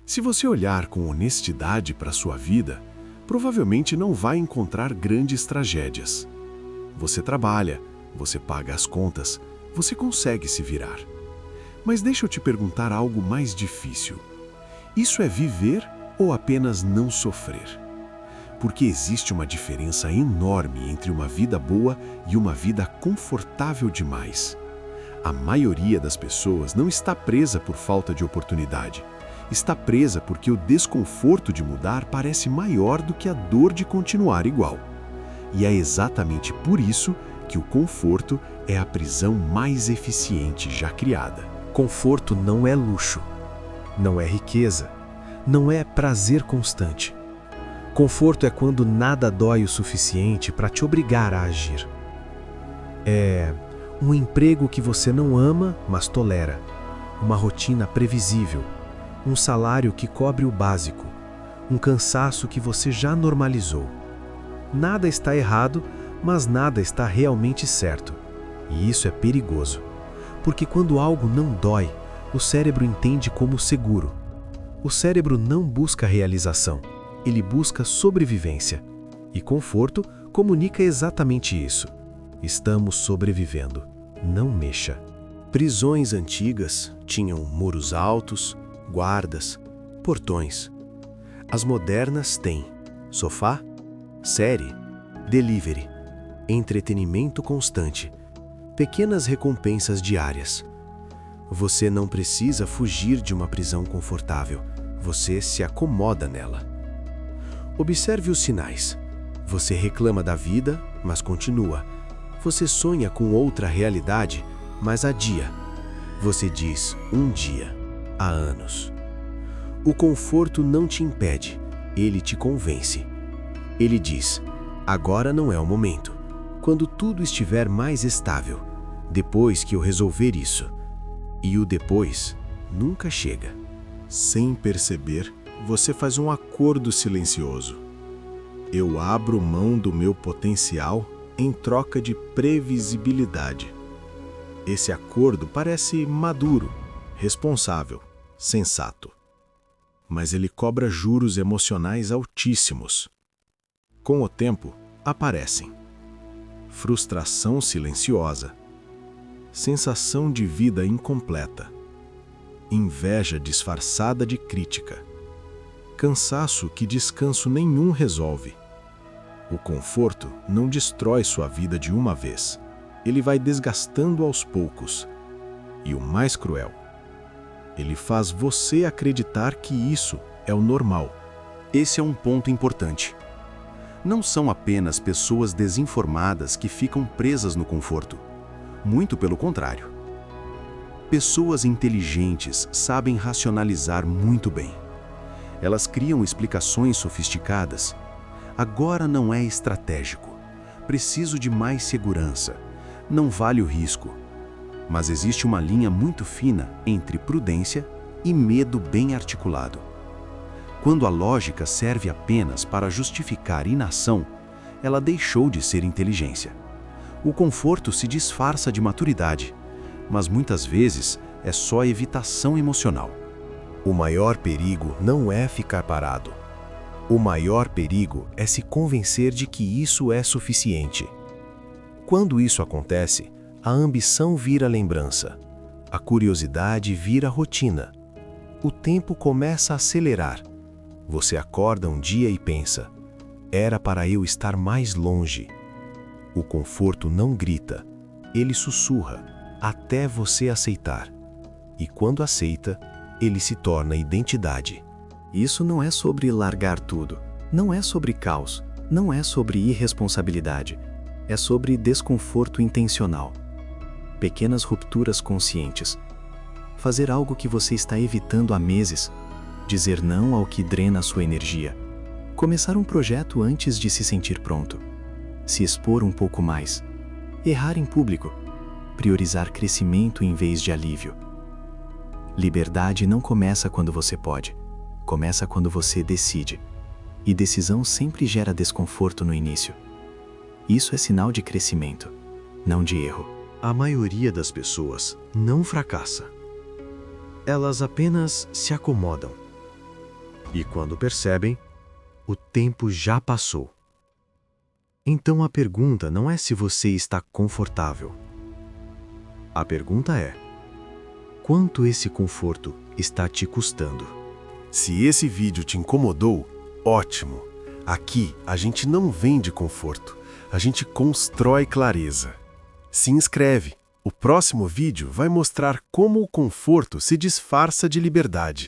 Se você olhar com honestidade para a sua vida, provavelmente não vai encontrar grandes tragédias. Você trabalha, você paga as contas, você consegue se virar. Mas deixa eu te perguntar algo mais difícil. Isso é viver ou apenas não sofrer? Porque existe uma diferença enorme entre uma vida boa e uma vida confortável demais. A maioria das pessoas não está presa por falta de oportunidade. Está presa porque o desconforto de mudar parece maior do que a dor de continuar igual. E é exatamente por isso que o conforto é a prisão mais eficiente já criada. Conforto não é luxo, não é riqueza, não é prazer constante. Conforto é quando nada dói o suficiente para te obrigar a agir. É um emprego que você não ama, mas tolera. Uma rotina previsível. Um salário que cobre o básico. Um cansaço que você já normalizou. Nada está errado, mas nada está realmente certo. E isso é perigoso. Porque quando algo não dói, o cérebro entende como seguro. O cérebro não busca realização. Ele busca sobrevivência. E conforto comunica exatamente isso. Estamos sobrevivendo. Não mexa. Prisões antigas tinham muros altos, guardas, portões. As modernas têm sofá, série, delivery, entretenimento constante, pequenas recompensas diárias. Você não precisa fugir de uma prisão confortável. Você se acomoda nela. Observe os sinais. Você reclama da vida, mas continua. Você sonha com outra realidade, mas adia. Você diz um dia, há anos. O conforto não te impede, ele te convence. Ele diz, agora não é o momento. Quando tudo estiver mais estável, depois que eu resolver isso. E o depois nunca chega. Sem perceber, você faz um acordo silencioso. Eu abro mão do meu potencial em troca de previsibilidade. Esse acordo parece maduro, responsável, sensato. Mas ele cobra juros emocionais altíssimos. Com o tempo, aparecem frustração silenciosa, sensação de vida incompleta, inveja disfarçada de crítica, cansaço que descanso nenhum resolve. O conforto não destrói sua vida de uma vez. Ele vai desgastando aos poucos. E o mais cruel, ele faz você acreditar que isso é o normal. Esse é um ponto importante. Não são apenas pessoas desinformadas que ficam presas no conforto. Muito pelo contrário. Pessoas inteligentes sabem racionalizar muito bem. Elas criam explicações sofisticadas. Agora não é estratégico. Preciso de mais segurança. Não vale o risco. Mas existe uma linha muito fina entre prudência e medo bem articulado. Quando a lógica serve apenas para justificar inação, ela deixou de ser inteligência. O conforto se disfarça de maturidade, mas muitas vezes é só evitação emocional. O maior perigo não é ficar parado. O maior perigo é se convencer de que isso é suficiente. Quando isso acontece, a ambição vira lembrança, a curiosidade vira rotina. O tempo começa a acelerar. Você acorda um dia e pensa, era para eu estar mais longe. O conforto não grita, ele sussurra, até você aceitar. E quando aceita, ele se torna identidade. Isso não é sobre largar tudo, não é sobre caos, não é sobre irresponsabilidade, é sobre desconforto intencional. Pequenas rupturas conscientes. Fazer algo que você está evitando há meses. Dizer não ao que drena sua energia. Começar um projeto antes de se sentir pronto. Se expor um pouco mais. Errar em público. Priorizar crescimento em vez de alívio. Liberdade não começa quando você pode. Começa quando você decide. E decisão sempre gera desconforto no início. Isso é sinal de crescimento, não de erro. A maioria das pessoas não fracassa. Elas apenas se acomodam. E quando percebem, o tempo já passou. Então a pergunta não é se você está confortável. A pergunta é: quanto esse conforto está te custando? Se esse vídeo te incomodou, ótimo! Aqui a gente não vende conforto, a gente constrói clareza. Se inscreve! O próximo vídeo vai mostrar como o conforto se disfarça de liberdade.